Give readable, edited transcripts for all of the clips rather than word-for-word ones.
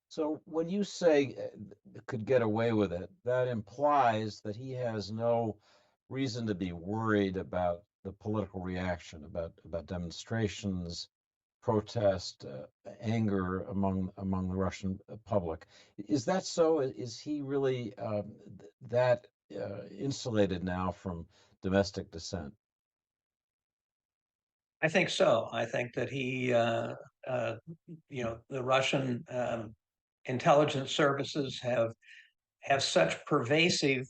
So when you say could get away with it, that implies that he has no reason to be worried about the political reaction, about demonstrations, protest, anger among the Russian public. Is that so? Is he really that insulated now from domestic dissent? I think so. I think that uh, the Russian intelligence services have such pervasive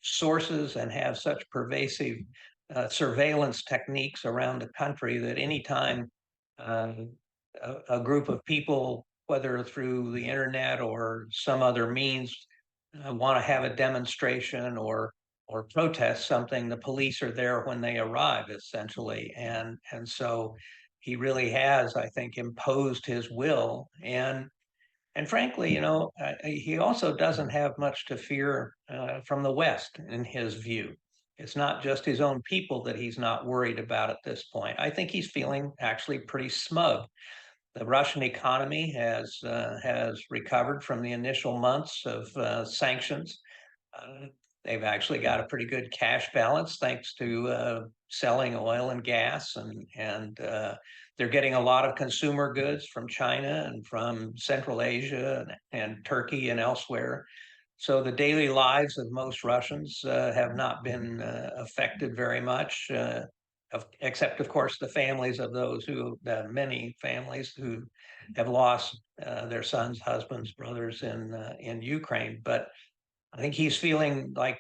sources and have such pervasive surveillance techniques around the country that anytime uh, a group of people, whether through the internet or some other means, want to have a demonstration or protest something, the police are there when they arrive, essentially, and so he really has, I think, imposed his will. And frankly, he also doesn't have much to fear from the West, in his view. It's not just his own people that he's not worried about at this point. I think he's feeling actually pretty smug. The Russian economy has recovered from the initial months of sanctions. Uh, they've actually got a pretty good cash balance thanks to selling oil and gas, and they're getting a lot of consumer goods from China and from Central Asia and Turkey and elsewhere. So the daily lives of most Russians have not been affected very much, except, of course, the families of those many families who have lost their sons, husbands, brothers in Ukraine. But I think he's feeling like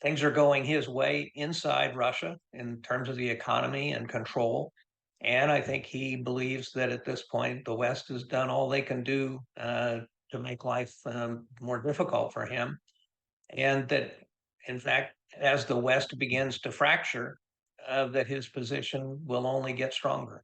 things are going his way inside Russia in terms of the economy and control. And I think he believes that at this point, the West has done all they can do to make life more difficult for him. And that, in fact, as the West begins to fracture, that his position will only get stronger.